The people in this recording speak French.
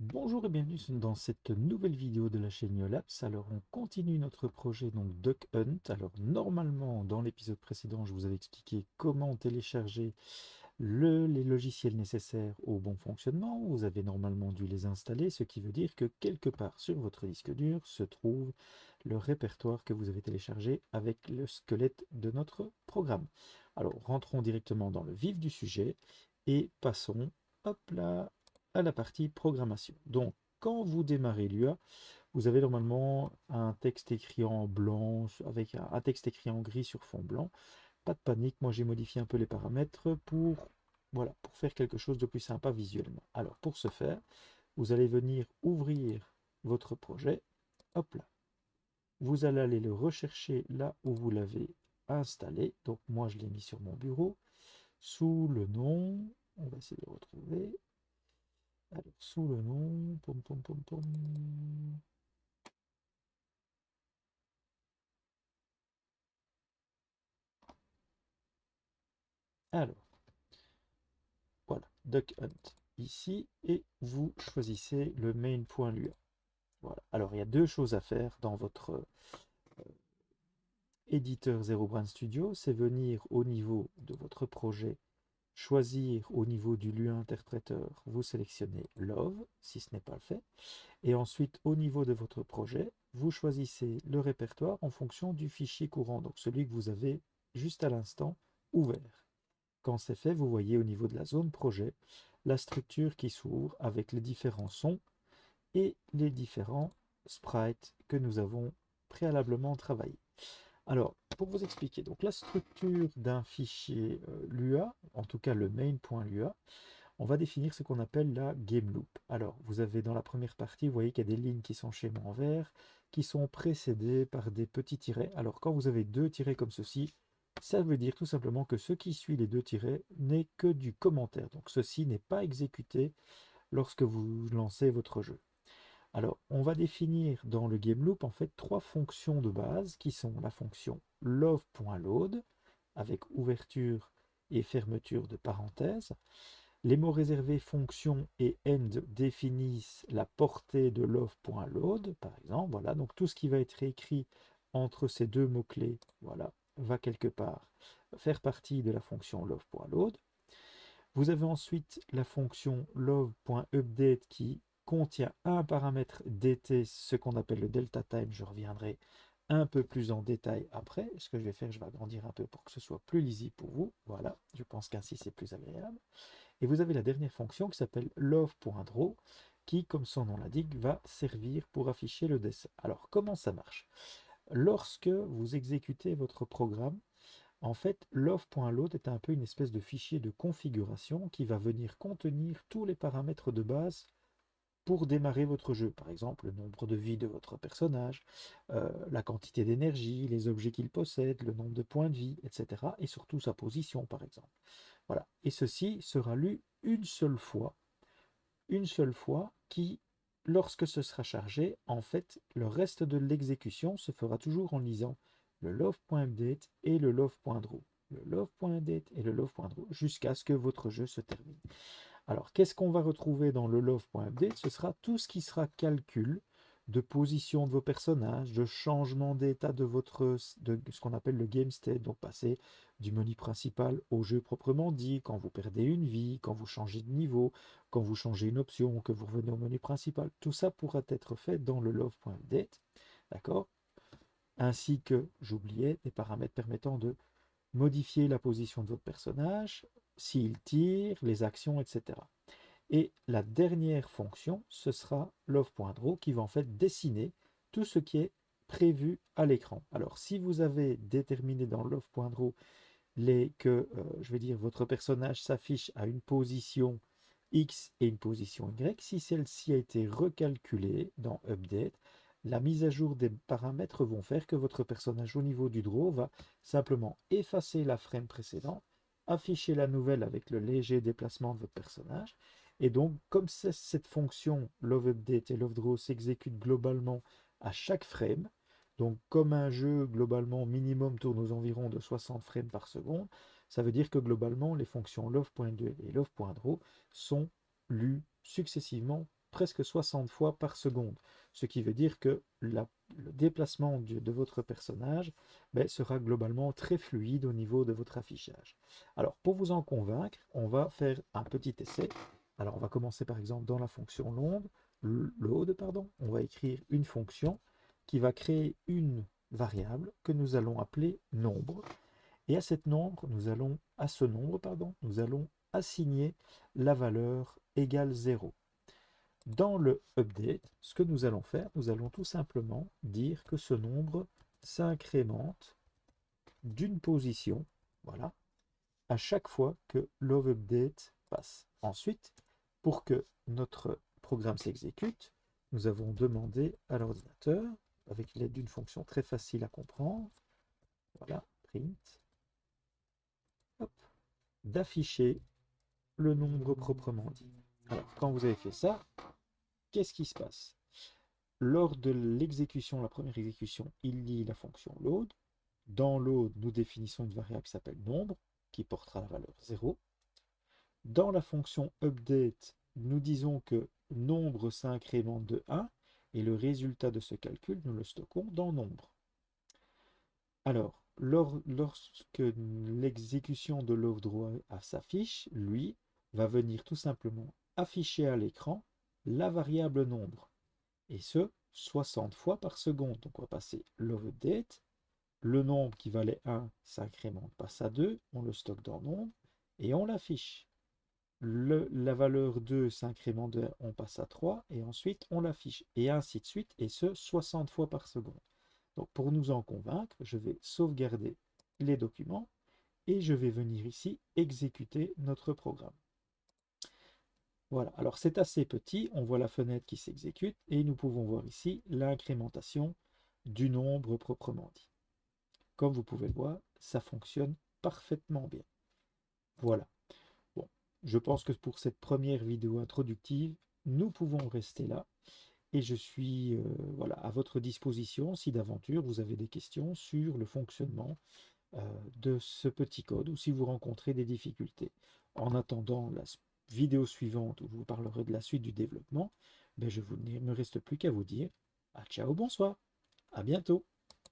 Bonjour et bienvenue dans cette nouvelle vidéo de la chaîne Yolaps. Alors on continue notre projet donc Duck Hunt. Alors normalement dans l'épisode précédent je vous avais expliqué comment télécharger les logiciels nécessaires au bon fonctionnement. Vous avez normalement dû les installer, ce qui veut dire que quelque part sur votre disque dur se trouve le répertoire que vous avez téléchargé avec le squelette de notre programme. Alors rentrons directement dans le vif du sujet et passons, hop là, à la partie programmation. Donc, quand vous démarrez l'UA, vous avez normalement un texte écrit en blanc avec un texte écrit en gris sur fond blanc. Pas de panique, moi j'ai modifié un peu les paramètres voilà, pour faire quelque chose de plus sympa visuellement. Alors, pour ce faire, vous allez venir ouvrir votre projet. Hop là. Vous allez aller le rechercher là où vous l'avez installé. Donc, moi je l'ai mis sur mon bureau sous le nom. On va essayer de le retrouver. Alors, sous le nom, pom pom pom pom. Alors, voilà, Duck Hunt ici, et vous choisissez le main.lua. Voilà. Alors, il y a deux choses à faire dans votre éditeur ZeroBrain Studio, c'est venir au niveau de votre projet, choisir au niveau du Lua interpréteur, vous sélectionnez Love, si ce n'est pas le fait, et ensuite au niveau de votre projet, vous choisissez le répertoire en fonction du fichier courant, donc celui que vous avez juste à l'instant ouvert. Quand c'est fait, vous voyez au niveau de la zone projet la structure qui s'ouvre avec les différents sons et les différents sprites que nous avons préalablement travaillés. Alors, pour vous expliquer, donc la structure d'un fichier Lua, en tout cas le main.lua, on va définir ce qu'on appelle la game loop. Alors, vous avez dans la première partie, vous voyez qu'il y a des lignes qui sont schémées en vert, qui sont précédées par des petits tirets. Alors, quand vous avez deux tirets comme ceci, ça veut dire tout simplement que ce qui suit les deux tirets n'est que du commentaire. Donc, ceci n'est pas exécuté lorsque vous lancez votre jeu. Alors, on va définir dans le game loop en fait trois fonctions de base qui sont la fonction love.load avec ouverture et fermeture de parenthèses. Les mots réservés fonction et end définissent la portée de love.load, par exemple. Voilà, donc tout ce qui va être écrit entre ces deux mots-clés, voilà, va quelque part faire partie de la fonction love.load. Vous avez ensuite la fonction love.update qui contient un paramètre dt, ce qu'on appelle le delta time. Je reviendrai un peu plus en détail après. Ce que je vais faire, je vais agrandir un peu pour que ce soit plus lisible pour vous. Voilà, je pense qu'ainsi c'est plus agréable. Et vous avez la dernière fonction qui s'appelle love.draw qui, comme son nom l'indique, va servir pour afficher le dessin. Alors, comment ça marche? Lorsque vous exécutez votre programme, en fait, love.load est un peu une espèce de fichier de configuration qui va venir contenir tous les paramètres de base pour démarrer votre jeu. Par exemple, le nombre de vies de votre personnage, la quantité d'énergie, les objets qu'il possède, le nombre de points de vie, etc. Et surtout sa position, par exemple. Voilà. Et ceci sera lu une seule fois qui, lorsque ce sera chargé, en fait, le reste de l'exécution se fera toujours en lisant le love.update et le love.draw. Le love.update et le love.draw jusqu'à ce que votre jeu se termine. Alors, qu'est-ce qu'on va retrouver dans le love.update? Ce sera tout ce qui sera calcul de position de vos personnages, de changement d'état de ce qu'on appelle le game state, donc passer du menu principal au jeu proprement dit, quand vous perdez une vie, quand vous changez de niveau, quand vous changez une option, que vous revenez au menu principal. Tout ça pourra être fait dans le love.update, d'accord? Ainsi que, j'oubliais, des paramètres permettant de modifier la position de votre personnage, s'il tire, les actions, etc. Et la dernière fonction, ce sera love.draw qui va en fait dessiner tout ce qui est prévu à l'écran. Alors, si vous avez déterminé dans love.draw je vais dire, votre personnage s'affiche à une position X et une position Y, si celle-ci a été recalculée dans Update, la mise à jour des paramètres vont faire que votre personnage au niveau du draw va simplement effacer la frame précédente, afficher la nouvelle avec le léger déplacement de votre personnage. Et donc, comme cette fonction loveUpdate et loveDraw s'exécute globalement à chaque frame, donc comme un jeu globalement minimum tourne aux environs de 60 frames par seconde, ça veut dire que globalement les fonctions love.2 et love.draw sont lues successivement presque 60 fois par seconde, ce qui veut dire que le déplacement de votre personnage sera globalement très fluide au niveau de votre affichage. Alors, pour vous en convaincre, on va faire un petit essai. Alors, on va commencer par exemple dans la fonction load, on va écrire une fonction qui va créer une variable que nous allons appeler nombre. Et à ce nombre, nous allons assigner la valeur égale 0. Dans le update, ce que nous allons faire, nous allons tout simplement dire que ce nombre s'incrémente d'une position, voilà, à chaque fois que loveUpdate passe. Ensuite, pour que notre programme s'exécute, nous avons demandé à l'ordinateur, avec l'aide d'une fonction très facile à comprendre, voilà, print, d'afficher le nombre proprement dit. Alors, quand vous avez fait ça, qu'est-ce qui se passe? Lors de l'exécution, la première exécution, il lit la fonction load. Dans load, nous définissons une variable qui s'appelle nombre, qui portera la valeur 0. Dans la fonction update, nous disons que nombre s'incrémente de 1, et le résultat de ce calcul, nous le stockons dans nombre. Alors, lorsque l'exécution de l'overdraw s'affiche, lui va venir tout simplement afficher à l'écran la variable nombre. Et ce, 60 fois par seconde. Donc on va passer loveUpdate. Le nombre qui valait 1 s'incrémente, passe à 2. On le stocke dans nombre et on l'affiche. La valeur 2 s'incrémente de 1, on passe à 3. Et ensuite on l'affiche. Et ainsi de suite. Et ce, 60 fois par seconde. Donc pour nous en convaincre, je vais sauvegarder les documents et je vais venir ici exécuter notre programme. Voilà, alors c'est assez petit, on voit la fenêtre qui s'exécute et nous pouvons voir ici l'incrémentation du nombre proprement dit. Comme vous pouvez le voir, ça fonctionne parfaitement bien. Voilà. Bon, je pense que pour cette première vidéo introductive, nous pouvons rester là. Et je suis voilà, à votre disposition si d'aventure vous avez des questions sur le fonctionnement de ce petit code ou si vous rencontrez des difficultés. En attendant la vidéo suivante où je vous parlerai de la suite du développement, il ne me reste plus qu'à vous dire ciao, bonsoir, à bientôt.